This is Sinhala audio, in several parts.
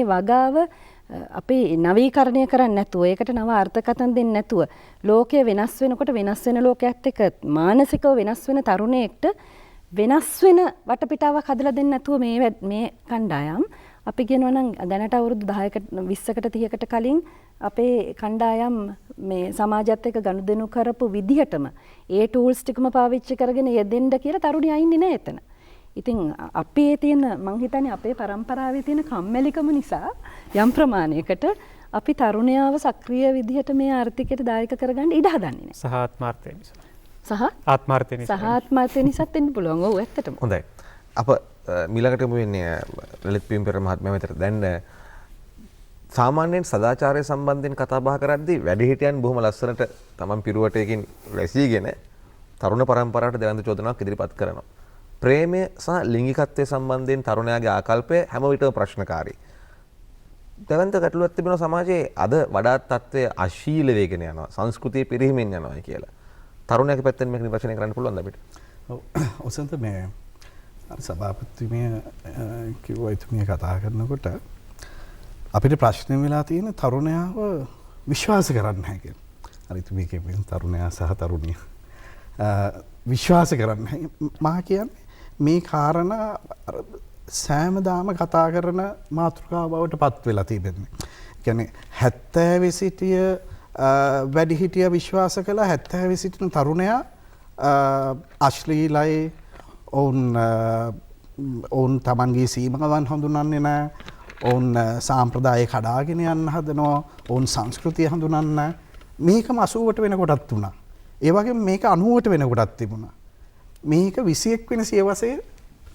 වගාව අපි නවීකරණය කරන්නේ නැතුව ඒකට නව අර්ථකථන දෙන්නේ නැතුව ලෝකය වෙනස් වෙනකොට වෙනස් වෙන ලෝකයක් එක්ක මානසිකව වෙනස් වෙන තරුණයෙක්ට වෙනස් වෙන වටපිටාවක් හදලා දෙන්නේ නැතුව මේ කණ්ඩායම් අපි කියනවා නම් දැනට අවුරුදු 10කට 20කට 30කට කලින් අපේ කණ්ඩායම් මේ සමාජයත් එක්ක ගනුදෙනු කරපු විදිහටම ඒ ටූල්ස් ටිකම පාවිච්චි කරගෙන යෙදෙන්න කියලා තරුණිය අයින්නේ නැහැ එතන. ඉතින් අපේ තියෙන මං හිතන්නේ අපේ પરම්පරාවේ තියෙන කම්මැලිකම නිසා යම් ප්‍රමාණයකට අපි තරුණයාව සක්‍රීය විදිහට මේ ආර්ථිකයට දායක කරගන්න ඉඩ හදන්නේ නැහැ. සහ ආත්මාර්ථය නිසා. සහ ආත්මාර්ථය නිසා. සහ ආත්මාර්ථය නිසාත් වෙන්න පුළුවන්. ඔව් ඇත්තටම. හොඳයි. අප මිලකටම වෙන්නේ ලලිත් පිම්පෙර මහත්මයා මෙතන දැන් සාමාන්‍යයෙන් සදාචාරය සම්බන්ධයෙන් කතා බහ කරද්දී වැඩිහිටියන් බොහොම ලස්සනට තමන් පිරුවටයකින් රැසීගෙන තරුණ පරම්පරාවට දෙවන්ත චෝදනාවක් ඉදිරිපත් කරනවා. ප්‍රේමය සහ ලිංගිකත්වය සම්බන්ධයෙන් තරුණයාගේ ආකල්පය හැම විටම ප්‍රශ්නකාරී. දෙවන්ත ගැටලුවක් තිබෙනවා සමාජයේ අද වඩාත් තත්ත්වය අශීල වේගෙන යනවා. සංස්කෘතිය පිරිහීමෙන් යනවා කියලා. තරුණයාගේ පැත්තෙන් මේක නිර්වචනය කරන්න පුළුවන්ද අපිට? ඔව්. ඔසන්ත මේ සභාපතිතුමිය කිව්වා එතුමිය කතා කරනකොට අපිට ප්‍රශ්න වෙලා තියෙන තරුණයාව විශ්වාස කරන්න නැහැ කියලා. අර එතුමිය කියපු තරුණයා සහ තරුණිය විශ්වාස කරන්න නැහැ. මා කියන්නේ මේ කාරණා සෑමදාම කතා කරන මාතෘකාව බවට පත් වෙලා තිබෙන්නේ. කියන්නේ 70 සිටිය වැඩිහිටිය විශ්වාස කළා 70 සිටින තරුණයා අශ්ලීලයි ඔවුන් තමන්ගේ සීමාවන් හඳුනන්නේ නැහැ. ඔවුන් සාම්ප්‍රදාය කඩාගෙන යන්න හදනවා. ඔවුන් සංස්කෘතිය හඳුනන්නේ නැහැ. මේකම 80ට වෙනකොටත් වුණා. ඒ වගේම මේක 90ට වෙනකොටත් තිබුණා. මේක 21 වෙනි සියවසේ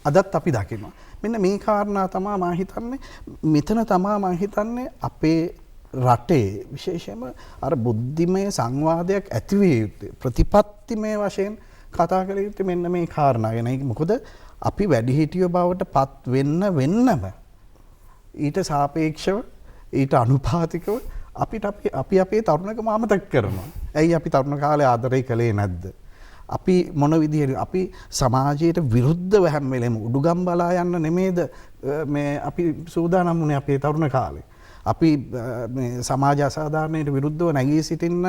අදත් අපි දකිනවා. මෙන්න මේ කාරණා තමයි මම හිතන්නේ මෙතන තමයි මම හිතන්නේ අපේ රටේ විශේෂයෙන්ම අර බුද්ධිමය සංවාදයක් ඇති විය යුත්තේ ප්‍රතිපත්තිමය වශයෙන් කතා කළ යුත්තේ මෙන්න මේ කාරණා ගැන. මොකද අපි වැඩිහිටියෝ බවට පත් වෙන්නම ඊට සාපේක්ෂව ඊට අනුපාතිකව අපි අපේ තරුණකම අමතක කරනවා. ඇයි අපි තරුණ කාලේ ආදරය කළේ නැද්ද? අපි මොන විදිහට අපි සමාජයට විරුද්ධව හැම වෙලෙම උඩුගම් බලා යන්න නෙමේද මේ අපි සූදානම් වුණේ අපේ තරුණ කාලේ. අපි මේ සමාජ අසාධාරණයට විරුද්ධව නැගී සිටින්න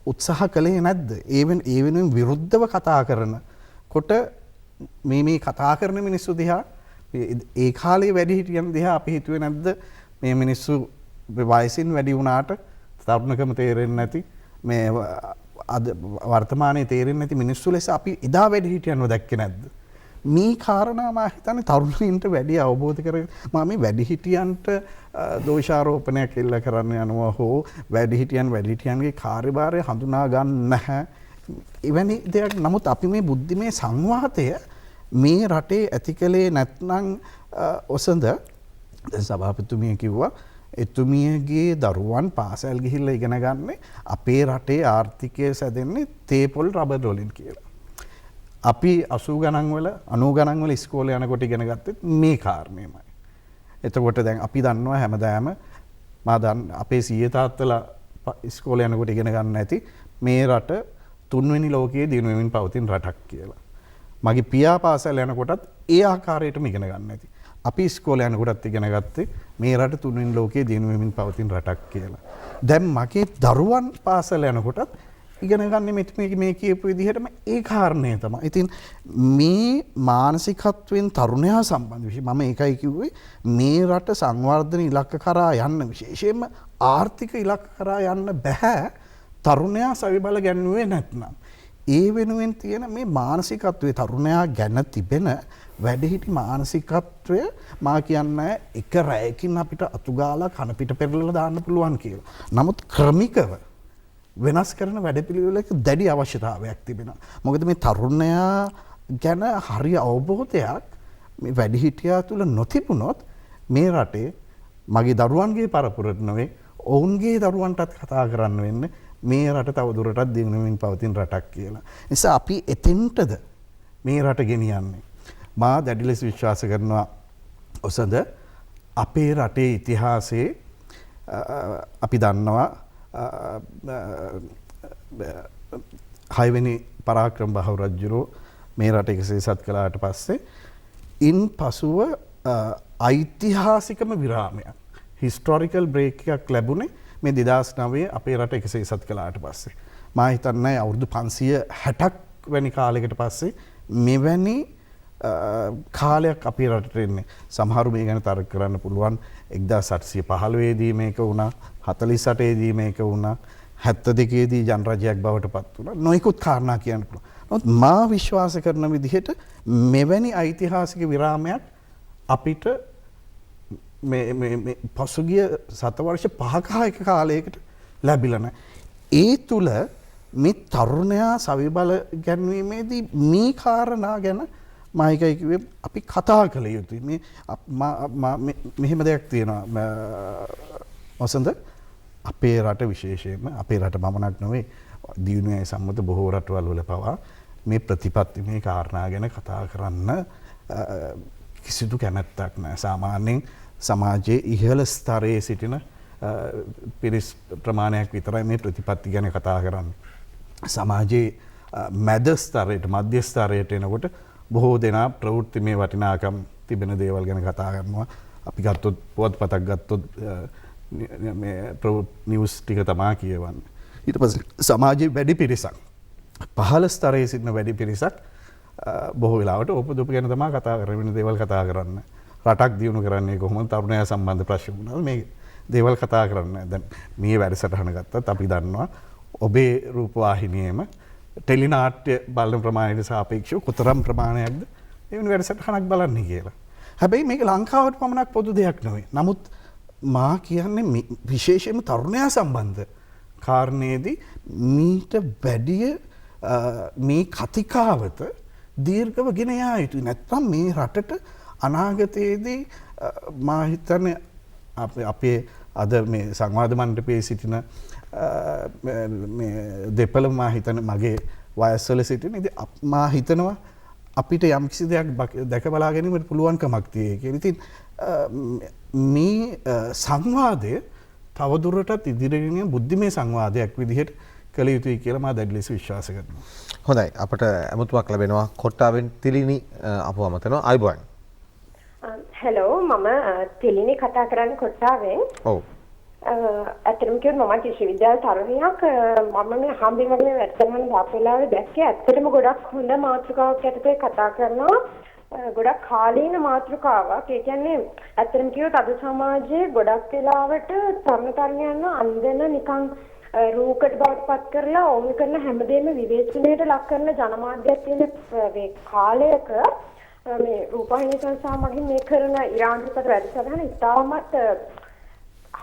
උත්සාහ කළේ නැද්ද? ඒ වෙනුවෙන් විරුද්ධව කතා කරනකොට මේ කතා කරන මිනිස්සු දිහා ඒ කාලේ වැඩිහිටියන් දිහා අපි හිතුවේ නැද්ද මේ මිනිස්සු වයසින් වැඩි වුණාට තරුණකම තේරෙන්නේ නැති මේ අද වර්තමානයේ තේරෙන්නේ නැති මිනිස්සු ලෙස අපි එදා වැඩිහිටියන්ව දැක්කේ නැද්ද? මේ කාරණා මම හිතන්නේ තරුණයින්ට වැඩි අවබෝධ කරගන්න මම මේ වැඩිහිටියන්ට දෝෂාරෝපණයක් එල්ල කරන්න යනවා හෝ වැඩිහිටියන්ගේ කාර්යභාරය හඳුනා ගන්න නැහැ. එවැනි දෙයක් නමුත් අපි මේ බුද්ධිමය සංවාදය මේ රටේ ඇති කළේ නැත්නම් ඔසඳ දැන් සභාපතිතුමිය කිව්වා එතුමියගේ දරුවන් පාසල් ගිහිල්ලා ඉගෙන ගන්න අපේ රටේ ආර්ථිකය සැදෙන්නේ තේපොල් රබර් වලින් කියලා. අපි 80 ගණන් වල 90 ගණන් වල ඉස්කෝලේ යනකොට ඉගෙන ගත්තෙත් මේ කාරණේමයි. එතකොට දැන් අපි දන්නවා හැමදාම අපේ සීයේ තාත්තලා ඉස්කෝලේ යනකොට ඉගෙන ගන්න නැති මේ රට තුන්වෙනි ලෝකයේ දිනු වෙමින් පවතින රටක් කියලා. මගේ පියා පාසල් යනකොටත් ඒ ආකාරයටම ඉගෙන ගන්න නැති. අපි ඉස්කෝලේ යනකොටත් ඉගෙන ගත්තේ මේ රට තුන්වෙනි ලෝකයේ දිනු වෙමින් පවතින රටක් කියලා. දැන් මගේ දරුවන් පාසල් යනකොටත් ඉගෙන ගන්න මේ කියපු විදිහටම ඒ කාරණය තමයි. ඉතින් මේ මානසිකත්වයෙන් තරුණයා සම්බන්ධ විශේෂ මම ඒකයි කිව්වේ මේ රට සංවර්ධන ඉලක්ක කරා යන්න විශේෂයෙන්ම ආර්ථික ඉලක්ක කරා යන්න බෑ තරුණයා සවිබල ගැන්වුවේ නැත්නම්. ඒ වෙනුවෙන් තියෙන මේ මානසිකත්වයේ තරුණයා ගැන තිබෙන වැඩිහිටි මානසිකත්වය මා කියන්නේ එක රැයකින් අපිට අතුගාලා කන පිට පෙරලලා දාන්න පුළුවන් කියලා. නමුත් ක්‍රමිකව වෙනස් කරන වැඩපිළිවෙලක දැඩි අවශ්‍යතාවයක් තිබෙනවා. මොකද මේ තරුණයා ගැන හරිය අවබෝධයක් මේ වැඩිහිටියා තුල නොතිබුණොත් මේ රටේ මගේ දරුවන්ගේ පරපුරට නෙවෙයි ඔවුන්ගේ දරුවන්ටත් කතා කරන්න වෙන්නේ මේ රට තව දුරටත් දියුණු වෙමින් පවතින රටක් කියලා. නිසා අපි එතෙන්ටද මේ රට ගෙනියන්නේ. මා දැඩි ලෙස විශ්වාස කරනවා ඔසඳ අපේ රටේ ඉතිහාසයේ අපි දන්නවා 6 වෙනි පරාක්‍රම බහු රජුරෝ මේ රට එකසේසත් කළාට පස්සේ ඉන් පසුව ඓතිහාසිකම විරාමයක් හිස්ටොරිකල් බ්‍රේක් එකක් ලැබුණේ මේ 2009 අපේ රට එකසේ සත් කළාට පස්සේ. මා හිතන්නේ අවුරුදු 560ක් වැනි කාලයකට පස්සේ මෙවැනි කාලයක් අපේ රටට එන්නේ. සමහරු මේ ගැන තර්ක කරන්න පුළුවන් 1815 දී මේක වුණා, 48 දී මේක වුණා, 72 දී ජනරජයක් බවට පත් වුණා. නොයෙකුත් කාරණා කියන්න පුළුවන්. නමුත් මා විශ්වාස කරන විදිහට මෙවැනි ඓතිහාසික විරාමයක් අපිට මේ පසුගිය සතවර්ෂ 5ක 6ක කාලයකට ලැබිලා නැහැ. ඒ තුල මේ තරුණයා සවිබල ගැන්වීමේදී මේ කාරණා ගැන මායිකයි කිව්වේ අපි කතා කළ යුතුයි. මේ මෙහෙම දෙයක් තියෙනවා වසන්ත, අපේ රට විශේෂයෙන්ම අපේ රට පමණක් නෙවෙයි දියුණුවේ සම්මත බොහෝ රටවල් වල පවා මේ ප්‍රතිපත්ති මේ කාරණා ගැන කතා කරන්න කිසිදු කැමැත්තක් නැහැ. සාමාන්‍යයෙන් සමාජයේ ඉහළ ස්තරයේ සිටින පිරිස් ප්‍රමාණයක් විතරයි මේ ප්‍රතිපත්ති ගැන කතා කරන්නේ. සමාජයේ මැද ස්තරයට මධ්‍ය ස්තරයට එනකොට බොහෝ දෙනා ප්‍රවෘත්තිමය වටිනාකම් තිබෙන දේවල් ගැන කතා කරනවා. අපි ගත්තොත් පුවත්පතක් ගත්තොත් මේ නිවුස් ටික තමයි කියවන්නේ. ඊට පස්සේ සමාජයේ වැඩි පිරිසක් පහළ ස්තරයේ සිටින වැඩි පිරිසක් බොහෝ වෙලාවට ඕපදූප ගැන තමයි කතා කරන්නේ, වෙන දේවල් කතා කරන්නේ. රටක් දියුණු කරන්නේ කොහොමද, තරුණයා සම්බන්ධ ප්‍රශ්න වුණා මේ දේවල් කතා කරන්නේ. දැන් මේ වැඩසටහන ගත්තත් අපි දන්නවා ඔබේ රූපවාහිනියේම ටෙලි නාට්‍ය බලන ප්‍රමාණයට සාපේක්ෂව කොතරම් ප්‍රමාණයක්ද එවැනි වැඩසටහනක් බලන්නේ කියලා. හැබැයි මේක ලංකාවට පමණක් පොදු දෙයක් නෙවෙයි. නමුත් මා කියන්නේ විශේෂයෙන්ම තරුණයා සම්බන්ධ කාරණේදී මීට වැඩිය මේ කතිකාවත දීර්ඝව ගෙන යා යුතුයි. නැත්නම් මේ රටට අනාගතයේදී මා හිතන්නේ අපේ අද මේ සංවාද මණ්ඩපයේ සිටින දෙපළ මා හිතන මගේ වයස්වල සිටින ඉතින් මා හිතනවා අපිට යම්කිසි දෙයක් දැක බලා ගැනීමට පුළුවන්කමක් තියෙයි කියලා. ඉතින් මේ සංවාදය තවදුරටත් ඉදිරියට යන බුද්ධිමය සංවාදයක් විදිහට කළ යුතුයි කියලා මා දැඩි ලෙස විශ්වාස කරනවා. හොඳයි, අපට අමුතුවක් ලැබෙනවා කොට්ටාවෙන් තිලිනි අපව අමතනවා. අයබෝන්. හෙලෝ, මම තිලිනි කතා කරන්නේ කොට්ටාවෙන්. ඔව්. ඇත්තටම කිව්වොත් මම විශ්වවිද්‍යාල තරුණියක්. මම මේ හම්බෙන් වගේ වැඩසටහන දාපු වෙලාවේ දැක්කේ ඇත්තටම ගොඩක් හොඳ මාතෘකාවක් යටතේ කතා කරනවා. ගොඩක් කාලීන මාතෘකාවක්. ඒ කියන්නේ ඇත්තටම කිව්වොත් අද සමාජයේ ගොඩක් වෙලාවට තරුණ තරුණියන්ව අන්දන නිකන් රූකඩ බවට පත් කරලා ඕන කරන හැමදේම විවේචනයට ලක් කරන ජනමාධ්‍යයක් තියෙන මේ කාලයක මේ රූපවාහිනී සංස්ථා මගින් මේ කරන ඉරාන්තර වැඩසටහන ඉතාමත්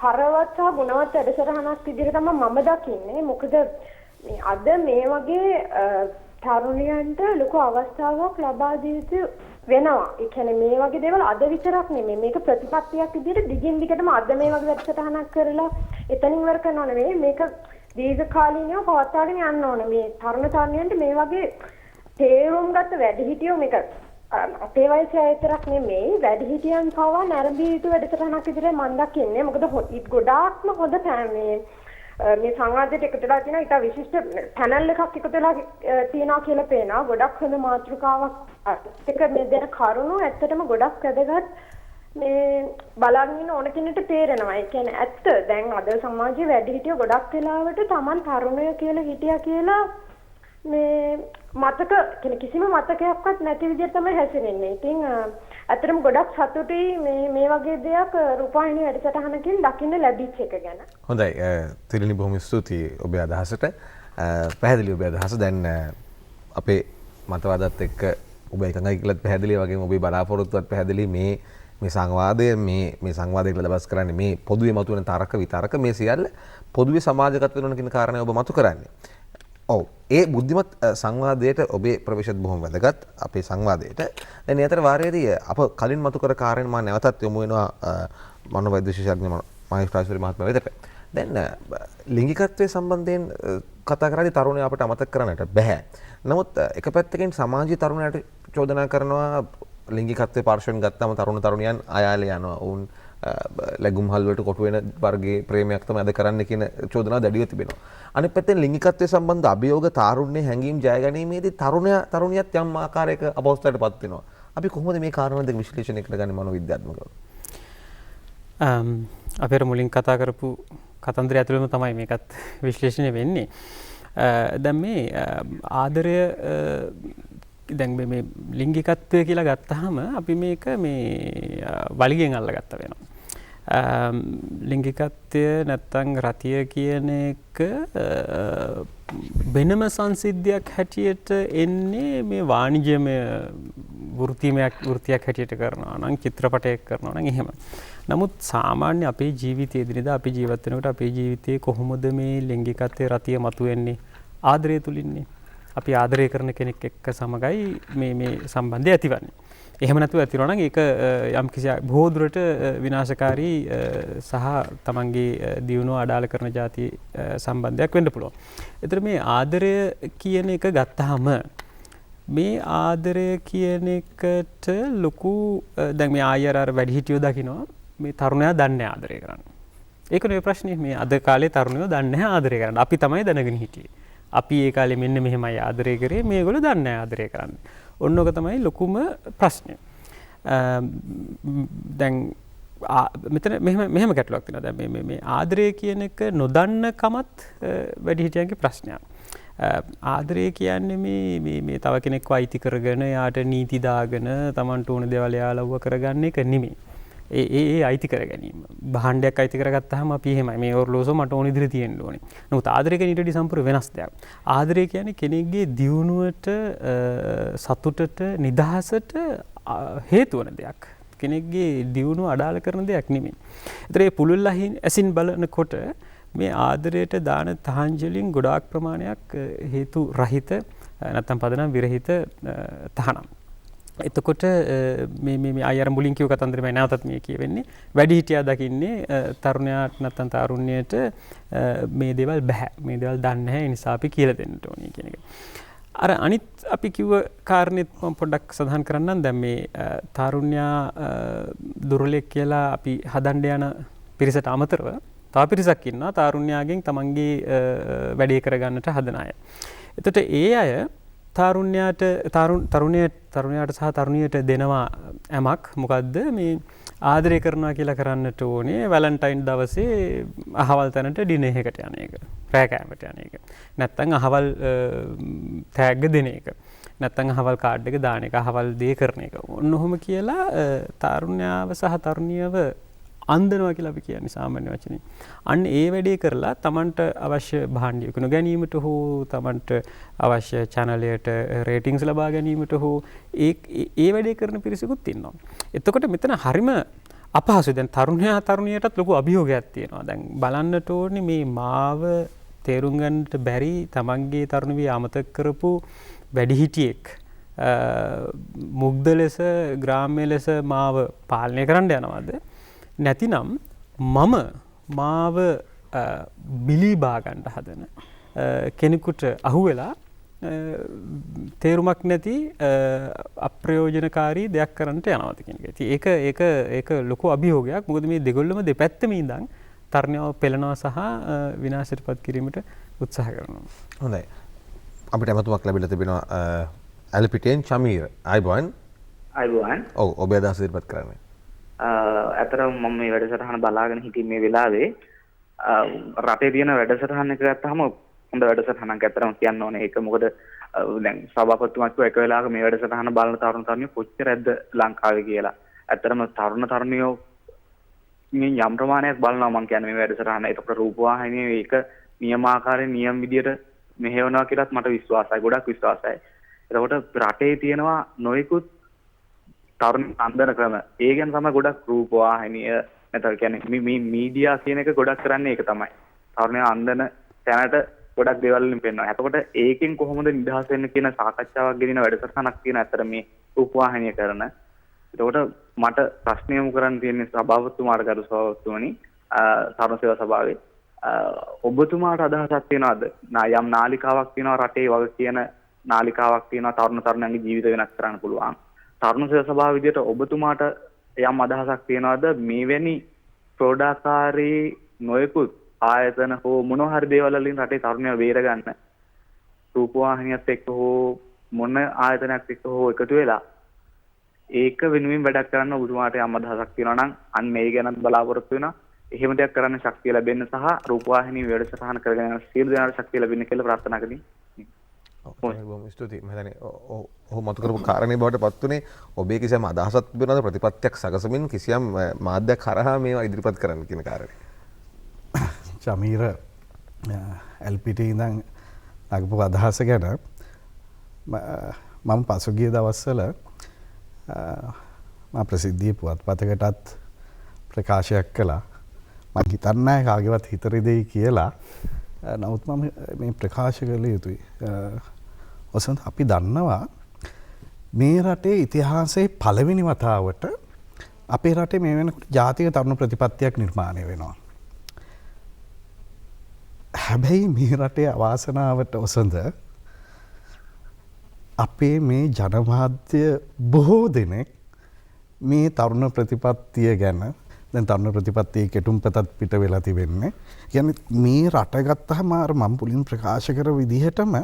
හරවත් සහ ගුණවත් වැඩසටහනක් විදිහට තමයි මම දකින්නේ. මොකද මේ අද මේ වගේ තරුණයන්ට ලොකු අවස්ථාවක් ලබා දී යුතු වෙනවා. ඒ කියන්නේ මේ වගේ දේවල් අද විතරක් නෙමෙයි. මේක ප්‍රතිපත්තියක් විදිහට දිගින් දිගටම අද මේ වගේ වැඩසටහනක් කරලා එතනින් ඉවර කරනව නෙවෙයි. මේක දීර්ඝකාලීනව පවත්වාගෙන යන්න ඕනේ. මේ තරුණ තරුණියන්ට මේ වගේ තේරුම් ගත්ත වැඩිහිටියෝ මේක අපේ වයසේ විතරක් නෙමෙයි වැඩිහිටියන් පවා නැරඹිය යුතු වැඩසටහනක් විදිහට මම දකින්නේ. මොකද ගොඩාක්ම හොඳ මේ සංවාදයට එකතු වෙලා තියෙන ඉතා විශිෂ්ට පැනල් එකක් එකතු වෙලා තියෙනවා කියලා පේනවා. ගොඩක් හොඳ මාතෘකාවක් එක මේ දෙන කරුණු ඇත්තටම ගොඩක් වැදගත්. මේ බලන් ඉන්න ඕන කෙනෙක්ට තේරෙනවා. ඒ කියන්නේ ඇත්ත දැන් අද සමාජයේ වැඩිහිටියෝ ගොඩක් වෙලාවට Taman තරුණය කියලා හිටියා කියලා මේ මතක කිසිම මතකයක්වත් නැති විදිහට තමයි හැසිරෙන්නේ. ඉතින් ඇත්තටම ගොඩක් සතුටුයි මේ වගේ දෙයක් රූපවාහිනී වැඩසටහනකින් දකින්න ලැබිච්ච එක ගැන. හොඳයි, තිලිනි බොහොම ස්තුතියි ඔබේ අදහසට. පැහැදිලි ඔබේ අදහස. දැන් අපේ මතවාදත් එක්ක ඔබ එකඟයි කියලාත් පැහැදිලි වගේම ඔබේ බලාපොරොත්තුවත් පැහැදිලි. මේ සංවාදය මේ සංවාදය කියලා දවස් කරන්නේ මේ පොදුවේ මතුවෙන තර්ක විතර්ක මේ සියල්ල පොදුවේ සමාජගත වෙන කියන කාරණය ඔබ මතු කරන්නේ. ඔව්, ඒ බුද්ධිමත් සංවාදයට ඔබේ ප්‍රවේශත් බොහොම වැදගත් අපේ සංවාදයට. දැන් මේ අතර වාරයේදී අප කලින් මතු කර කාරණේ මම නැවතත් යොමු වෙනවා මනෝවෛද්‍ය විශේෂඥ මහේෂ්ඨාශ්වරි මහත්මයා වෙතට. දැන් ලිංගිකත්වයේ සම්බන්ධයෙන් කතා කරද්දී තරුණයෝ අපට අමතක කරන්නට බෑ. නමුත් එක පැත්තකින් සමාජීය තරුණයාට චෝදනා කරනවා ලිංගිකත්වයේ පාර්ශ්වයෙන් ගත්තම තරුණ තරුණියන් අයාලේ යනවා. ඔවුන් ලැබුම් හල් වලට කොටු වෙන වර්ගයේ ප්‍රේමයක් තමයි අද කරන්න කියන චෝදනාව දැඩිව තිබෙනවා. අනිත් පැත්තෙන් ලිංගිකත්වයේ සම්බන්ධ අභියෝග තාරුණ්‍ය හැඟීම් ජය ගැනීමේදී තරුණියත් යම් ආකාරයක අපහසුතාවයටපත් වෙනවා. අපි කොහොමද මේ කාරණා දෙක විශ්ලේෂණය කරගන්නේ මනෝවිද්‍යාත්මකව? අපේට මුලින් කතා කරපු කතන්දරය ඇතුළේම තමයි මේකත් විශ්ලේෂණය වෙන්නේ. දැන් මේ ආදරය දැන් මේ ලිංගිකත්වය කියලා ගත්තාම අපි මේක මේ වලිගෙන් අල්ලගත්ත වෙනවා. ලිංගිකත්වය නැත්තම් රතිය කියන එක වෙනම සංසිද්ධියක් හැටියට එන්නේ මේ වාණිජ්‍යමය වෘත්තියක් හැටියට කරනවා නම් චිත්‍රපටයක් කරනවා නම් එහෙම. නමුත් සාමාන්‍ය අපේ ජීවිතයේ එදිනෙදා අපි ජීවත් වෙනකොට අපේ ජීවිතයේ කොහොමද මේ ලිංගිකත්වයේ රතිය මතුවෙන්නේ? ආදරය තුලින්නේ. අපි ආදරය කරන කෙනෙක් එක්ක සමගයි මේ සම්බන්ධය ඇතිවන්නේ. එහෙම නැතුව ඇතිවෙනවා නම් ඒක යම් කිසි බොහෝ දුරට විනාශකාරී සහ තමන්ගේ දියුණුව අඩාල කරන જાති සම්බන්ධයක් වෙන්න පුළුවන්. ඒතර මේ ආදරය කියන එක ගත්තාම මේ ආදරය කියන එකට ලොකු දැන් මේ ආයර අර වැඩිහිටියෝ දකිනවා මේ තරුණයා දන්නේ ආදරය කරන්න. ඒක නේ ප්‍රශ්නේ. මේ අද කාලේ තරුණයෝ දන්නේ නැහැ ආදරය කරන්න. අපි තමයි දැනගෙන හිටියේ. අපි ඒ කාලේ මෙන්න මෙහෙමයි ආදරය කරේ, මේගොල්ලෝ දන්නේ නැහැ ආදරය කරන්න. ඔන්නෝක තමයි ලොකුම ප්‍රශ්නේ. දැන් මෙතන මෙහෙම ගැටලුවක් තියෙනවා. දැන් මේ ආදරය කියන එක නොදන්න කමත් වැඩිහිටියන්ගේ ප්‍රශ්නයක්. ආදරය කියන්නේ මේ තව කෙනෙක්ව අයිති කරගෙන යාට නීති දාගෙන Tamanට ඕන දේවල් යාලවුව කරගන්න එක නෙමෙයි. ඒ අයිති කර ගැනීම. භාණ්ඩයක් අයිති කරගත්තාම අපි එහෙමයි මේ ඔර්ලෝසුව මට ඕන විදිහට තියෙන්න ඕනේ. නමුත් ආදරය කියන ඊට සම්පූර්ණ වෙනස් දෙයක්. ආදරය කියන්නේ කෙනෙක්ගේ දියුණුවට සතුටට නිදහසට හේතු වන දෙයක්. කෙනෙක්ගේ දියුණුව අඩාල කරන දෙයක් නෙමෙයි. ඒතර මේ පුළුල් ඇසින් බලනකොට මේ ආදරයට දාන තහංජලින් ගොඩාක් ප්‍රමාණයක් හේතු රහිත නැත්නම් පදනම් විරහිත තහනම්. එතකොට මේ අයර මුලින් කියව කතන්දරේ මම නැවතත් මේ කියවෙන්නේ වැඩිහිටියා දකින්නේ තරුණයාට නැත්නම් තරුණියට මේ දේවල් බෑ. මේ දේවල් දන්නේ නැහැ. ඒ නිසා අපි කියලා දෙන්න ඕනේ කියන එක. අර අනිත් අපි කිව්ව කාරණෙත් මම පොඩ්ඩක් සඳහන් කරන්නම්. දැන් මේ තරුණයා දුර්වලෙක් කියලා අපි හදන්න යන පිරිසට අමතරව තව පිරිසක් ඉන්නවා තරුණයාගෙන් තමන්ගේ වැඩේ කරගන්නට හදන අය. එතකොට ඒ අය තරුණයාට සහ තරුණියට දෙනවා ඇමක් මොකද්ද මේ ආදරය කරනවා කියලා කරන්නට ඕනේ වැලන්ටයින් දවසේ අහවල් තැනට ඩිනර් එකකට යන එක. රෑ කෑමට යන එක. නැත්තම් අහවල් තෑග්ග දෙන එක. නැත්තම් අහවල් කාඩ් එක දාන එක. අහවල් දේ කරන එක. ඔන්න ඔහොම කියලා තරුණයාව සහ තරුණියව අන්දනවා කියලා අපි කියන්නේ සාමාන්‍ය වචනේ. අන්න ඒ වැඩේ කරලා Tamanට අවශ්‍ය භාණ්ඩය විකුණ ගැනීමට හෝ Tamanට අවශ්‍ය channel එකට ratings ලබා ගැනීමට හෝ ඒ වැඩේ කරන පිරිසකුත් ඉන්නවා. එතකොට මෙතන හරිම අපහසුයි. දැන් තරුණයා තරුණියටත් ලොකු අභියෝගයක් තියෙනවා. දැන් බලන්නට ඕනේ මේ මාව තේරුම් ගන්නට බැරි Tamanගේ තරුණ විය අමතක කරපු වැඩිහිටියෙක් මුග්ධ ලෙස ග්‍රාම්‍ය ලෙස මාව පාලනය කරන්න යනවාද? නැතිනම් මම මාව බිලිබා ගන්න හදන කෙනෙකුට අහුවෙලා තේරුමක් නැති අප්‍රයෝජනකාරී දෙයක් කරන්නට යනවාද කියන එක. ඉතින් ඒක ලොකු අභියෝගයක්. මොකද මේ දෙගොල්ලම දෙපැත්තම ඉඳන් තරණයව පෙළනවා සහ විනාශයටපත් කිරීමට උත්සාහ කරනවා. හොඳයි. අපිට අමතුමක් ලැබිලා තිබෙනවා ඇල්පිටෙන් චමීර්. අයබෝන්. ඔව් ඔබ අදහස් ඉදිරිපත් කරන්නේ. ඇතරම මම මේ වැඩසටහන බලාගෙන හිටියේ මේ වෙලාවේ රටේ තියෙන වැඩසටහන එක ගත්තාම හොඳ වැඩසටහනක් ඇතරම කියන්න ඕනේ. ඒක මොකද දැන් සභාපතිතුමා කිව්ව එක වෙලාවක මේ වැඩසටහන බලන තරුණ තරුණියෝ කොච්චරද ලංකාවේ කියලා. ඇතරම තරුණ තරුණියෝ මේ යම් ප්‍රමාණයක් බලනවා මම කියන්නේ මේ වැඩසටහන. ඒකට රූපවාහිනියේ ඒක නියමාකාරයෙන් නියම විදියට මෙහෙවනවා කියලාත් මට විශ්වාසයි. ගොඩක් විශ්වාසයි. එතකොට රටේ තියෙනවා නොයෙකුත් තරුණ අන්දන ක්‍රම. ඒ ගැන තමයි ගොඩක් රූපවාහිනිය නැත්නම් කියන්නේ මේ මීඩියා කියන එක ගොඩක් කරන්නේ ඒක තමයි. තරුණයා අන්දන තැනට ගොඩක් දේවල් වලින් පෙන්නනවා. එතකොට ඒකෙන් කොහොමද නිදහස් වෙන්න කියන සාකච්ඡාවක් ගෙනින වැඩසටහනක් තියෙන අතර මේ රූපවාහිනිය කරන. එතකොට මට ප්‍රශ්නය යොමු කරන්න තියෙන්නේ සභාපතිතුමාට ගරු සභාපතිතුමනි තරුණ සේවා සභාවේ ඔබතුමාට අදහසක් තියෙනවද? යම් නාලිකාවක් තියෙනවා රටේ වගේ කියන නාලිකාවක් තියෙනවා තරුණ තරුණයන්ගේ ජීවිත වෙනස් කරන්න පුළුවන්. තරුණ සේවා සභාව විදියට ඔබතුමාට යම් අදහසක් තියෙනවද මේවැනි ප්‍රෝඩාකාරී නොයෙකුත් ආයතන හෝ මොනවා හරි දේවල් වලින් රටේ තරුණයව බේරගන්න රූපවාහිනියත් එක්ක හෝ මොන ආයතනයක් එක්ක හෝ එකතු වෙලා ඒක වෙනුවෙන් වැඩක් කරන්න ඔබතුමාට යම් අදහසක් තියෙනවා නම් අන්න ඒ ගැනත් බලාපොරොත්තු වෙනවා. එහෙම දෙයක් කරන්න ශක්තිය ලැබෙන්න සහ රූපවාහිනී වැඩසටහන කරගෙන යන සියලු දෙනාට ශක්තිය ලැබෙන්න කියලා ප්‍රාර්ථනා කරමි. බොහොම ස්තුතියි. මම හිතන්නේ ඔහු මතු කරපු කාරණේ බවට පත් උනේ ඔබේ කිසියම් අදහසක් තිබුණාද ප්‍රතිපත්තියක් සකසමින් කිසියම් මාධ්‍යයක් හරහා මේවා ඉදිරිපත් කරන්න කියන කාරණේ. චමීර LPT ඉඳන් නගපු අදහස ගැන මම පසුගිය දවස්වල මම ප්‍රසිද්ධිය පුවත්පතකටත් ප්‍රකාශයක් කළා. මම හිතන්නේ නැහැ කාගේවත් හිත රිදෙයි කියලා. නමුත් මම මේ ප්‍රකාශ කළ යුතුයි. ඔසන්ත අපි දන්නවා මේ රටේ ඉතිහාසයේ පළවෙනි වතාවට අපේ රටේ මේ වෙනකොට ජාතික තරුණ ප්‍රතිපත්තියක් නිර්මාණය වෙනවා. හැබැයි මේ රටේ අවාසනාවට ඔසඳ අපේ මේ ජනමාධ්‍ය බොහෝ දෙනෙක් මේ තරුණ ප්‍රතිපත්තිය ගැන දැන් තරුණ ප්‍රතිපත්තියේ කෙටුම්පතත් පිට වෙලා තිබෙන්නේ. කියන්නේ මේ රට ගත්තාම අර මම පුලින් ප්‍රකාශ කර විදිහටම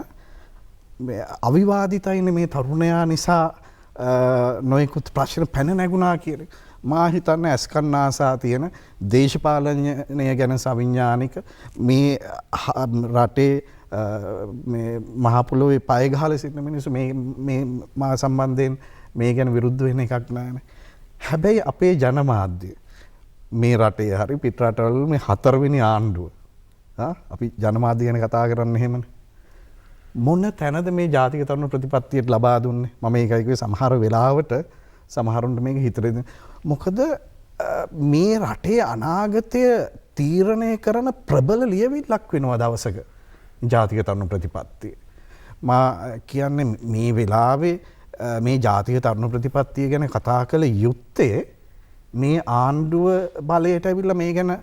අවිවාදිතයිනේ මේ තරුණයා නිසා නොයෙකුත් ප්‍රශ්න පැන නැගුණා කියන මා හිතන්නේ ඇස්කන් ආසා තියෙන දේශපාලනය ගැන සවිඥානික මේ රටේ මේ මහ පොළොවේ පය ගහලා සිටින මිනිස්සු මේ මා සම්බන්ධයෙන් මේ ගැන විරුද්ධ වෙන එකක් නෑනේ. හැබැයි අපේ ජනමාධ්‍ය මේ රටේ හරි පිට රටවල මේ 4 වෙනි ආණ්ඩුව අපි ජනමාධ්‍ය ගැන කතා කරන්න එහෙමනේ. මොන තැනද මේ ජාතික තරුණ ප්‍රතිපත්තියට ලබා දුන්නේ? මම ඒකයි කිව්වේ සමහර වෙලාවට සමහරුන්ට මේක හිතරේ. මොකද මේ රටේ අනාගතය තීරණය කරන ප්‍රබල ලියවිල්ලක් වෙනවා දවසක ජාතික තරුණ ප්‍රතිපත්තිය. මා කියන්නේ මේ වෙලාවේ මේ ජාතික තරුණ ප්‍රතිපත්තිය ගැන කතා කළ යුත්තේ මේ ආණ්ඩුව බලයට ඇවිල්ලා මේ ගැන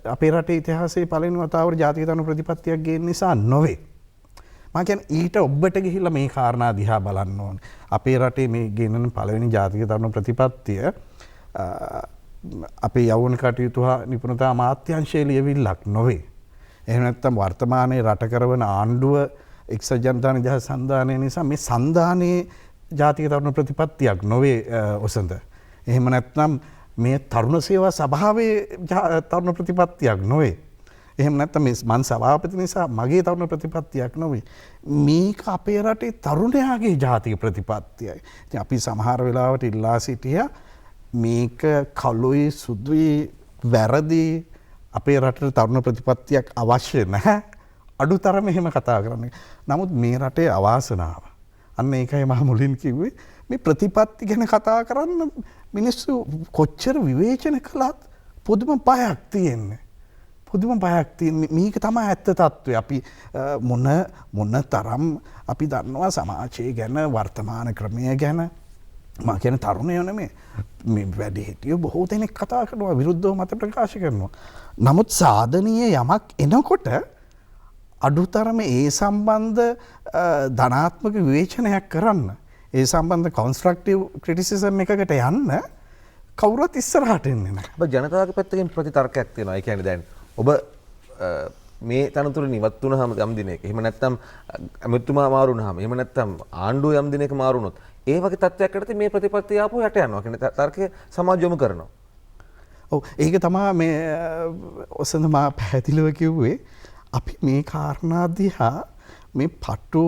අපේ රටේ ඉතිහාසයේ පළවෙනි වතාවට ජාතික තරුණ ප්‍රතිපත්තියක් ගේන්න නිසා නොවේ. මම කියන්නේ ඊට ඔබට ගිහිල්ලා මේ කාරණා දිහා බලන්න ඕනේ. අපේ රටේ මේ ගෙනන පළවෙනි ජාතික තරුණ ප්‍රතිපත්තිය අපේ යෞවන කටයුතු හා නිපුණතා අමාත්‍යාංශයේ ලියවිල්ලක් නොවේ. එහෙම නැත්නම් වර්තමානයේ රට කරවන ආණ්ඩුව එක්සත් ජනතා නිදහස් සන්ධානය නිසා මේ සන්ධානයේ ජාතික තරුණ ප්‍රතිපත්තියක් නොවේ ඔසඳ. එහෙම නැත්නම් මේ තරුණ සේවා සභාවේ තරුණ ප්‍රතිපත්තියක් නොවේ. එහෙම නැත්නම් මං සභාපති නිසා මගේ තරුණ ප්‍රතිපත්තියක් නොවේ. මේක අපේ රටේ තරුණයාගේ ජාතික ප්‍රතිපත්තියයි. ඉතින් අපි සමහර වෙලාවට ඉල්ලා සිටියා මේක කළුයි සුදුයි වැරදි අපේ රටේ තරුණ ප්‍රතිපත්තියක් අවශ්‍ය නැහැ. අඩුතරම එහෙම කතා කරන්නේ. නමුත් මේ රටේ අවාසනාව. අන්න ඒකයි මම මුලින් කිව්වේ මේ ප්‍රතිපත්ති ගැන කතා කරන්න මිනිස්සු කොච්චර විවේචන කළත් පුදුම බයක් තියෙන්නේ. පුදුම බයක් තියෙන මේක තමයි ඇත්ත තත්ත්වය. අපි මොන තරම් අපි දන්නවා සමාජය ගැන වර්තමාන ක්‍රමය ගැන මම කියන තරුණයෝ නෙමෙයි මේ වැඩිහිටියෝ බොහෝ දෙනෙක් කතා කරනවා විරුද්ධව මත ප්‍රකාශ කරනවා. නමුත් සාධනීය යමක් එනකොට අඩුතරම ඒ සම්බන්ධ ධනාත්මක විවේචනයක් කරන්න ඒ සම්බන්ධ කොන්ස්ට්‍රක්ටිව් ක්‍රිටිසිසම් එකකට යන්න කවුරුත් ඉස්සරහට එන්නේ නැහැ. ඔබ ජනතාවගේ පැත්තකින් ප්‍රතිතර්කයක් තියෙනවා. ඒ කියන්නේ දැන් ඔබ මේ තනතුර නිවත් වුණාම යම් දිනයක එහෙම නැත්නම් අමුතුමා මාරු වුණාම එහෙම නැත්නම් ආණ්ඩුව යම් දිනයක මාරු වුණොත් ඒ වගේ තත්ත්වයක් යටතේ මේ ප්‍රතිපත්තිය ආපහු යට යනවා කියන තර්කය සමාජ යොමු කරනවා. ඔව් ඒක තමයි මේ ඔසඳ මා පැහැදිලිව කිව්වේ අපි මේ කාරණා දිහා මේ පටු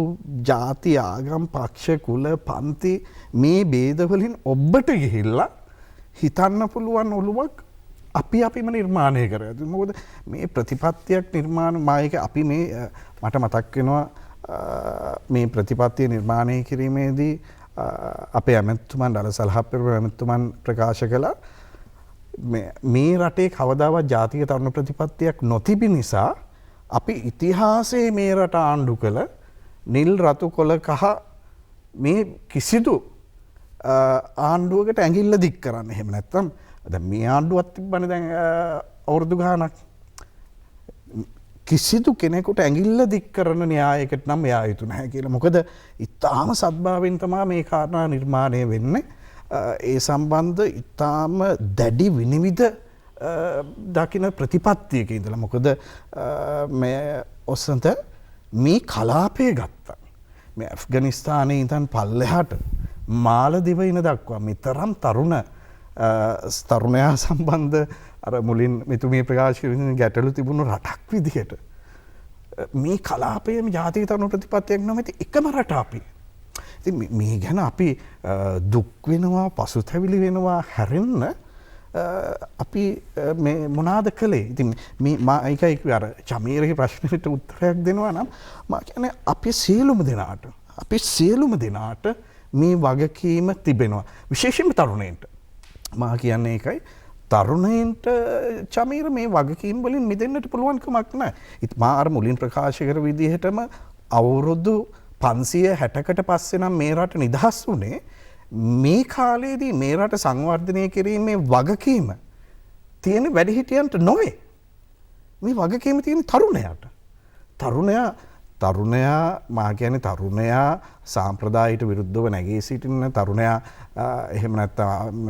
ಜಾති ආගම් පක්ෂ කුල පන්ති මේ ભેදවලින් ඔබට ගිහිල්ලා හිතන්න පුළුවන් ඔළුවක් අපිම නිර්මාණය කරගත්තා. මොකද මේ ප්‍රතිපත්තියක් නිර්මාණ මායක අපි මේ මට මතක් වෙනවා මේ ප්‍රතිපත්තිය නිර්මාණය කිරීමේදී අපේ ඇමතුමන් දලසලහප්පර ඇමතුමන් ප්‍රකාශ කළා මේ රටේ කවදාවත් ජාතික තරුණ ප්‍රතිපත්තියක් නොතිබි නිසා අපි ඉතිහාසයේ මේ රට ආණ්ඩු කළ නිල් රතු කොළ කහ මේ කිසිදු ආණ්ඩුවකට ඇඟිල්ල දික් කරන්න. එහෙම නැත්නම් දැන් මේ ආණ්ඩුවක් තිබ්බනේ දැන් අවුරුදු ගාණක් කිසිදු කෙනෙකුට ඇඟිල්ල දික් කරන න්‍යායයකට නම් එයා යුතු නැහැ කියලා. මොකද ඊටාම සත්භාවයෙන් තමයි මේ කාරණා නිර්මාණය වෙන්නේ. ඒ සම්බන්ධ ඊටාම දැඩි විනිවිද දකින ප්‍රතිපත්තියක ඉඳලා. මොකද මේ ඔසන්ත මේ කලාපය ගත්තා. මේ ඇෆ්ගනිස්තානයේ ඉඳන් පල්ලෙහාට මාලදිවයින දක්වා මෙතරම් තරුණයා සම්බන්ධ අර මුලින් මෙතුමිය ප්‍රකාශ කරන ගැටලු තිබුණු රටක් විදිහට මේ කලාපයේම ජාතික තරුණ ප්‍රතිපත්තියක් නොමැති එකම රට අපි. ඉතින් මේ ගැන අපි දුක් වෙනවා, පසුතැවිලි වෙනවා හැරෙන්න අපි මේ මොනාද කළේ? ඉතින් මේ මා ඒකයි අර චමීරගේ ප්‍රශ්නෙට උත්තරයක් දෙනවා නම් මා කියන්නේ අපි සියලුම දෙනාට මේ වගකීම තිබෙනවා. විශේෂයෙන්ම තරුණයින්ට. මා කියන්නේ ඒකයි තරුණයින්ට චමීර මේ වගකීම් වලින් මිදෙන්නට පුළුවන්කමක් නැහැ. මා අර මුලින් ප්‍රකාශ කර විදිහටම අවුරුදු 560කට පස්සේ නම් මේ රට නිදහස් වුණේ මේ කාලයේදී මේ රට සංවර්ධනය කිරීමේ වගකීම තියෙන වැඩිහිටියන්ට නොවේ. මේ වගකීම තියෙන තරුණයාට. තරුණයා මා කියන්නේ තරුණයා සාම්ප්‍රදායට විරුද්ධව නැගී සිටින්න, තරුණයා එහෙම නැත්නම්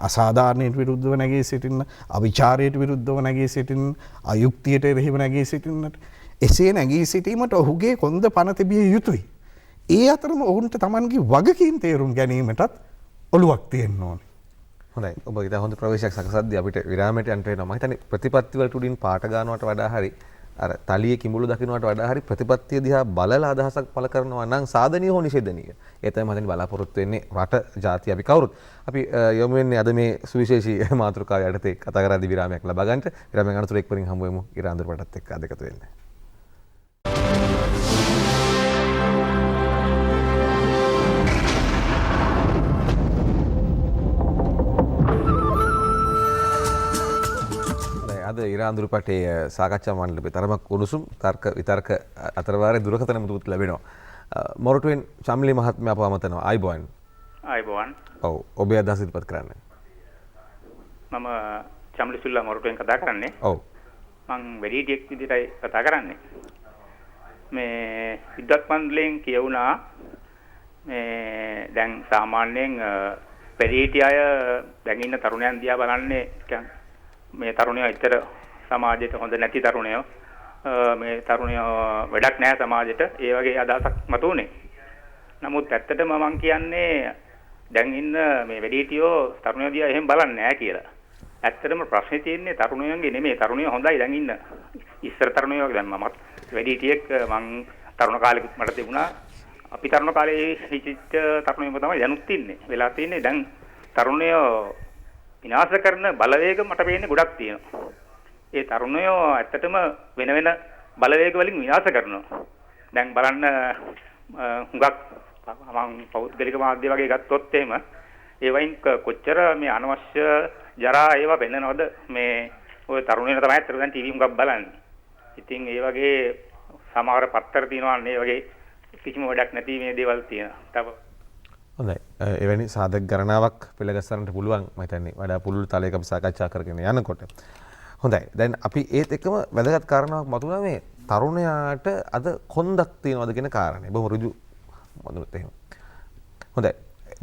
අසාධාරණයට විරුද්ධව නැගී සිටින්න, අවිචාරයට විරුද්ධව නැගී සිටින්න, අයුක්තියට එරෙහිව නැගී සිටින්නට එසේ නැගී සිටීමට ඔහුගේ කොන්ද පණ තිබිය යුතුයි. ඒ අතරම ඔවුන්ට තමන්ගේ වගකීම් තේරුම් ගැනීමටත් ඔළුවක් තියෙන්න ඕනේ. හොඳයි. ඔබ ඉතින් හොඳ ප්‍රවේශයක් සකසද්දී අපිට විරාමයට යන්න වෙනවා. මම හිතන්නේ ප්‍රතිපත්ති වලට උඩින් පාට ගන්නවට වඩා හරි අර තලියේ කිඹුළු දකින්නට වඩා හරි ප්‍රතිපත්තිය දිහා බලලා අදහසක් පළ කරනවා නම් සාධනීය හෝ නිෂේධනීය. ඒ තමයි මම හිතන්නේ බලාපොරොත්තු වෙන්නේ රට ජාතිය අපි කවුරුත්. අපි යොමු වෙන්නේ අද මේ සුවිශේෂී මාතෘකාව යටතේ කතා කරද්දී විරාමයක් ලබා ගන්නට. විරාමයෙන් අනතුරු එක්වරින් හමු වෙමු ඉරාන්දුර රටත් එක්ක අද එකතු වෙන්න. අද ඉරාන්දුරු පටේ සාකච්ඡා මණ්ඩලයේ තරමක් උණුසුම් තර්ක විතර්ක අතරවාරේ දුරකථන මුදුත් ලැබෙනවා. මොරටුවෙන් චම්ලි මහත්මයා අපව අමතනවා. ආයිබෝන්. ආයිබෝන්. ඔව් ඔබේ අදහස ඉදිරිපත් කරන්න. මම චම්ලි සුල්ලා මොරටුවෙන් කතා කරන්නේ. ඔව්. මං වැඩිහිටියෙක් විදිහටයි කතා කරන්නේ. මේ විද්වත් මණ්ඩලයෙන් කියවුණා මේ දැන් සාමාන්‍යයෙන් වැඩිහිටි අය දැන් ඉන්න තරුණයන් දිහා බලන්නේ මේ තරුණයෝ ඇත්තට සමාජයට හොඳ නැති තරුණයෝ මේ තරුණයෝ වැඩක් නැහැ සමාජයට ඒ වගේ අදහසක් මතුවුනේ. නමුත් ඇත්තටම මම කියන්නේ දැන් ඉන්න මේ වැඩිහිටියෝ තරුණයෝ දිහා එහෙම බලන්නේ නැහැ කියලා. ඇත්තටම ප්‍රශ්නේ තියෙන්නේ තරුණයන්ගේ නෙමෙයි. තරුණයෝ හොඳයි දැන් ඉන්න. ඉස්සර තරුණයෝ දැන් මමත් වැඩිහිටියෙක් මං තරුණ කාලෙක මට තිබුණා. අපි තරුණ කාලේ හිටිච්ච තරුණයෝ තමයි දැනුත් ඉන්නේ. වෙලා තියෙන්නේ දැන් තරුණයෝ විනාශ කරන බලවේග මට පේන්නේ ගොඩක් තියෙනවා. ඒ තරුණයෝ ඇත්තටම වෙන වෙන බලවේග වලින් විනාශ කරනවා. දැන් බලන්න හුඟක් මම පෞද්ගලික මාධ්‍ය වගේ ගත්තොත් එහෙම ඒ වයින් කොච්චර මේ අනවශ්‍ය ජරා ඒවා වෙන්නවද මේ ඔය තරුණයෝ තමයි ඇත්තට දැන් ටීවී හුඟක් බලන්නේ. ඉතින් ඒ වගේ සමහර පත්තර තියෙනවා මේ වගේ කිසිම වැඩක් නැති මේ දේවල් තියෙනවා. තව හොඳයි. එවැනි සාධක ගණනාවක් පිළිගස්සන්නට පුළුවන් මම හිතන්නේ වඩා පුළුල් තලයක අපි සාකච්ඡා කරගෙන යනකොට. හොඳයි. දැන් අපි ඒත් එක්කම වැදගත් කාරණාවක් මතුවලා මේ තරුණයාට අද කොන්දක් තියනවද කියන කාරණේ. බොහොම ඍජු මොනොත් එහෙම. හොඳයි.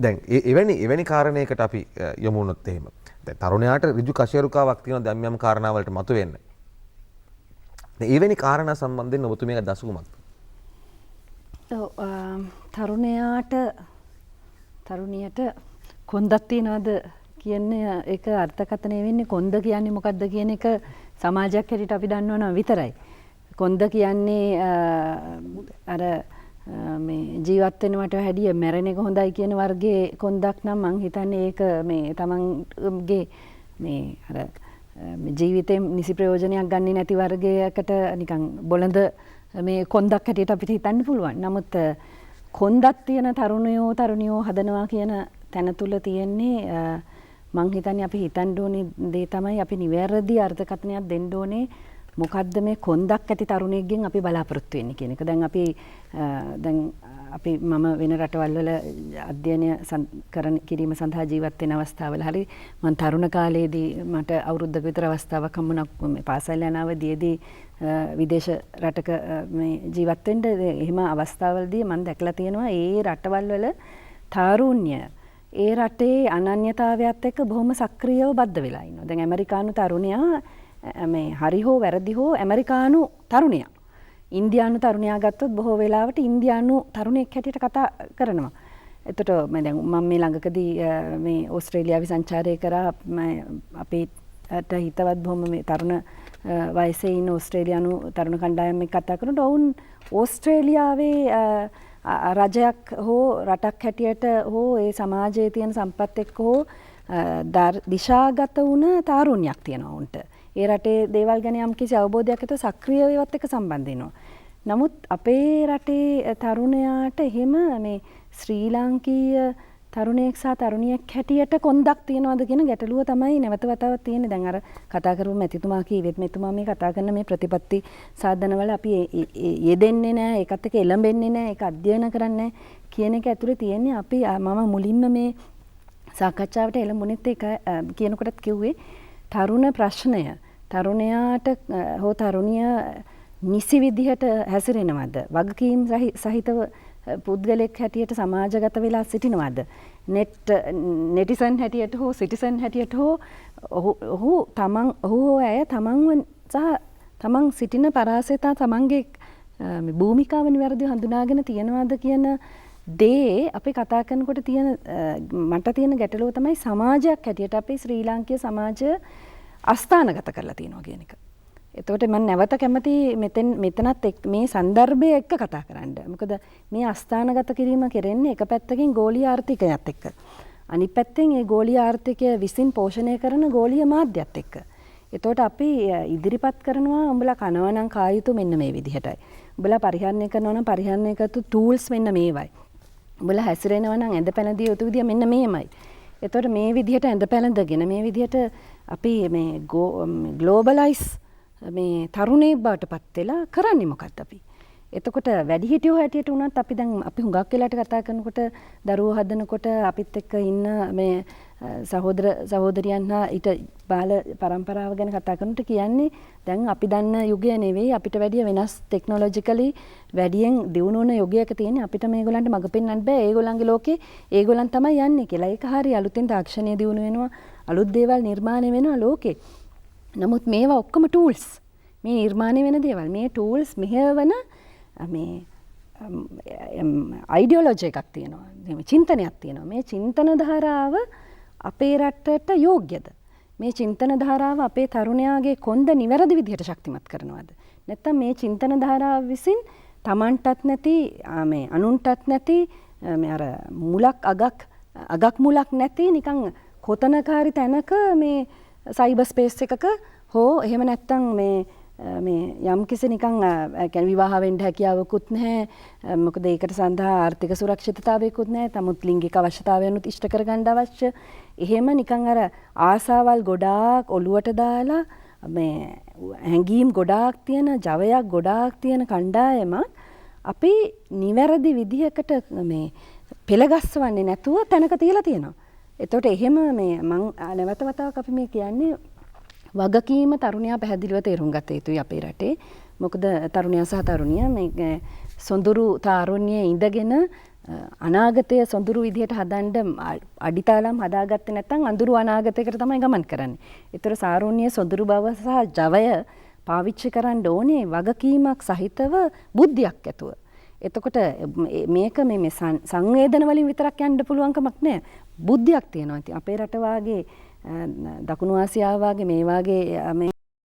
දැන් එවැනි කාරණයකට අපි යමු වුණොත් එහෙම. දැන් තරුණයාට ඍජු කශේරුකාවක් තියෙනවා දැන් යම් කාරණාවලට මතුවෙන්න. දැන් එවැනි කාරණා සම්බන්ධයෙන් ඔබතුමියගේ දසුකුමක්ද? ඔව් තරුණියට කොන්දක් තියනවද කියන්නේ ඒක අර්ථකථනය වෙන්නේ කොන්ද කියන්නේ මොකක්ද කියන එක සමාජයක් හැටියට අපි දන්නවනම් විතරයි. කොන්ද කියන්නේ අර මේ ජීවත් වෙනවට වැඩිය මැරෙන එක හොඳයි කියන වර්ගයේ කොන්දක් නම් මං හිතන්නේ ඒක මේ තමන්ගේ මේ අර ජීවිතේ නිසි ප්‍රයෝජනයක් ගන්නේ නැති වර්ගයකට නිකන් බොළඳ මේ කොන්දක් හැටියට අපිට හිතන්න පුළුවන්. නමුත් කොන්දක් තියෙන තරුණියෝ හදනවා කියන තැන තුල තියෙන්නේ මං හිතන්නේ අපි හිතන්න ඕනේ දේ තමයි අපි නිවැරදි අර්ථකථනයක් දෙන්න ඕනේ මොකද්ද මේ කොන්දක් ඇති තරුණයෙක්ගෙන් අපි බලාපොරොත්තු වෙන්නේ කියන එක. දැන් අපි මම වෙන රටවල් වල අධ්‍යයනය කිරීම සඳහා ජීවත් වෙන අවස්ථාවල හරි මම තරුණ කාලයේදී මට අවුරුද්දක විතර අවස්ථාවක් හම්බුණා මේ පාසල් යන අවදියේදී විදේශ රටක මේ ජීවත් වෙන්න. එහෙම අවස්ථාවලදී මම දැකලා තියෙනවා ඒ රටවල් වල තාරුණ්‍ය ඒ රටේ අනන්‍යතාවයත් එක්ක බොහොම සක්‍රියව බද්ධ වෙලා ඉන්නවා. දැන් ඇමරිකානු තරුණයා මේ හරි හෝ වැරදි හෝ ඇමරිකානු තරුණයා ඉන්දියානු තරුණයා ගත්තොත් බොහෝ වෙලාවට ඉන්දියානු තරුණයෙක් හැටියට කතා කරනවා. එතකොට මම මේ ළඟකදී මේ ඕස්ට්‍රේලියාවේ සංචාරය කරා අපේ හිතවත් බොහොම මේ තරුණ වයසේ ඉන්න ඕස්ට්‍රේලියානු තරුණ කණ්ඩායම් එක්ක කතා කරනකොට ඔවුන් ඕස්ට්‍රේලියාවේ රජයක් හෝ රටක් හැටියට හෝ ඒ සමාජයේ තියෙන සම්පත් එක්ක හෝ දිශාගත වුණ තාරුණ්‍යයක් තියෙනවා උන්ට. ඒ රටේ දේවල් ගැන යම්කිසි අවබෝධයක් ඇත සක්‍රිය ඒවත් එක්ක සම්බන්ධ වෙනවා. නමුත් අපේ රටේ තරුණයාට එහෙම මේ ශ්‍රී ලාංකීය තරුණයෙක් සහ තරුණියක් හැටියට කොන්දක් තියනවාද කියන ගැටලුව තමයි නැවත වතාවක් තියෙන්නේ. දැන් අර කතා කරපු මෙතිතුමා කීවෙත් මෙතුමා මේ කතා කරන මේ ප්‍රතිපත්ති සාධනවල අපි යෙදෙන්නේ නැහැ, ඒකත් එක්ක එළඹෙන්නේ නැහැ, ඒක අධ්‍යයන කරන්නේ කියන එක ඇතුලේ තියෙන්නේ අපි මම මුලින්ම මේ සාකච්ඡාවට එළඹුණෙත් ඒක කියනකොටත් කිව්වේ තරුණ ප්‍රශ්නය තරුණයාට හෝ තරුණිය නිසි විදිහට හැසිරෙනවද වගකීම් සහිතව පුද්ගලෙක් හැටියට සමාජගත වෙලා සිටිනවද නෙටිසන් හැටියට හෝ සිටිසන් හැටියට හෝ ඔහු ඇය තමන්ව සහ තමන් සිටින පරාසතා තමන්ගේ භූමිකාව නිවැරදිව හඳුනාගෙන තියනවාද කියන දේ අපි කතා කරනකොට තියෙන මට තියෙන ගැටලුව තමයි සමාජයක් හැටියට අපේ ශ්‍රී ලාංකීය සමාජය අස්ථානගත කරලා තියෙනවා කියන එක. එතකොට මම නැවත කැමති මෙතනත් මේ સંદર્ભය එක්ක කතා කරන්න. මොකද මේ අස්ථානගත කිරීම කෙරෙන්නේ එක පැත්තකින් ගෝලීය ආර්ථිකයත් එක්ක. අනිත් පැත්තෙන් ඒ ගෝලීය ආර්ථිකය විසින් පෝෂණය කරන ගෝලීය මාධ්‍යත් එක්ක. එතකොට අපි ඉදිරිපත් කරනවා උඹලා කනවා නම් කා යුතු මෙන්න මේ විදිහටයි. උඹලා පරිහරණය කරනවා නම් පරිහරණය කරතු ටූල්ස් මෙන්න මේවයි. උඹලා හැසිරෙනවා නම් ඇඳ පැළඳිය යුතු විදිය මෙන්න මේමයි. එතකොට මේ විදිහට ඇඳ පැළඳගෙන මේ විදිහට අපි මේ ග්ලෝබලයිස් මේ තරුණේ බවට පත් වෙලා කරන්නේ මොකක්ද අපි? එතකොට වැඩිහිටියෝ හැටියට උනත් අපි දැන් අපි හුඟක් වෙලාට කතා කරනකොට දරුවෝ හදනකොට අපිත් එක්ක ඉන්න මේ සහෝදර සහෝදරියන් හා ඊට බාල පරම්පරාව ගැන කතා කරනකොට කියන්නේ දැන් අපි දන්න යුගය නෙවෙයි අපිට වැඩිය වෙනස් ටෙක්නොලොජිකලි වැඩියෙන් දියුණු වුණ යුගයක තියෙන්නේ අපිට මේගොල්ලන්ට මඟ පෙන්වන්න බෑ ඒගොල්ලන්ගේ ලෝකේ ඒගොල්ලන් තමයි යන්නේ කියලා. ඒක හරිය අලුතෙන් තාක්ෂණය දියුණු වෙනවා අලුත් දේවල් නිර්මාණය වෙනවා ලෝකේ. නමුත් මේවා ඔක්කොම ටූල්ස් මේ නිර්මාණය වෙන දේවල් මේ ටූල්ස් මෙහෙවන මේ අයිඩියොලොජි එකක් තියෙනවා මේ චින්තනයක් තියෙනවා මේ චින්තන ධාරාව අපේ රටට යෝග්‍යද මේ චින්තන ධාරාව අපේ තරුණයාගේ කොන්ද නිවැරදි විදිහට ශක්තිමත් කරනවද නැත්නම් මේ චින්තන ධාරාව විසින් Tamanටත් නැති මේ අනුන්ටත් නැති මේ අර මුලක් අගක් මුලක් නැති නිකන් කොතනකාරි තැනක මේ සයිබර් ස්පේස් එකක හෝ එහෙම නැත්නම් මේ යම් කිසි නිකන් කියන්නේ විවාහ වෙන්න හැකියාවකුත් නැහැ මොකද ඒකට සඳහා ආර්ථික සුරක්ෂිතතාවයකුත් නැහැ තමුත් ලිංගික අවශ්‍යතාවයන්ුත් ඉෂ්ට කරගන්න අවශ්‍ය එහෙම නිකන් අර ආසාවල් ගොඩාක් ඔලුවට දාලා මේ හැඟීම් ගොඩාක් තියෙන ජවයක් ගොඩාක් තියෙන කණ්ඩායමක් අපි නිවැරදි විදිහකට මේ පෙළගස්වන්නේ නැතුව තැනක තියලා තියෙනවා. එතකොට එහෙම මේ මං නැවත වතාවක් අපි මේ කියන්නේ වගකීම තරුණයා පැහැදිලිව තේරුම් ගත යුතුයි අපේ රටේ. මොකද තරුණයා සහ තරුණිය මේ සොඳුරු තාරුණ්‍යයේ ඉඳගෙන අනාගතය සොඳුරු විදිහට හදන්න අඩිතාලම් හදාගත්තේ නැත්නම් අඳුරු අනාගතයකට තමයි ගමන් කරන්නේ. ඒතර සාරුණ්‍යයේ සොඳුරු බව සහ ජවය පාවිච්චි කරන්න ඕනේ වගකීමක් සහිතව බුද්ධියක් ඇතුව. එතකොට මේක මේ සංවේදන වලින් විතරක් යන්න පුළුවන් කමක් නැහැ. බුද්ධියක් තියෙනවා. ඉතින් අපේ රට වාගේ දකුණු ආසියාව වාගේ මේ වාගේ මේ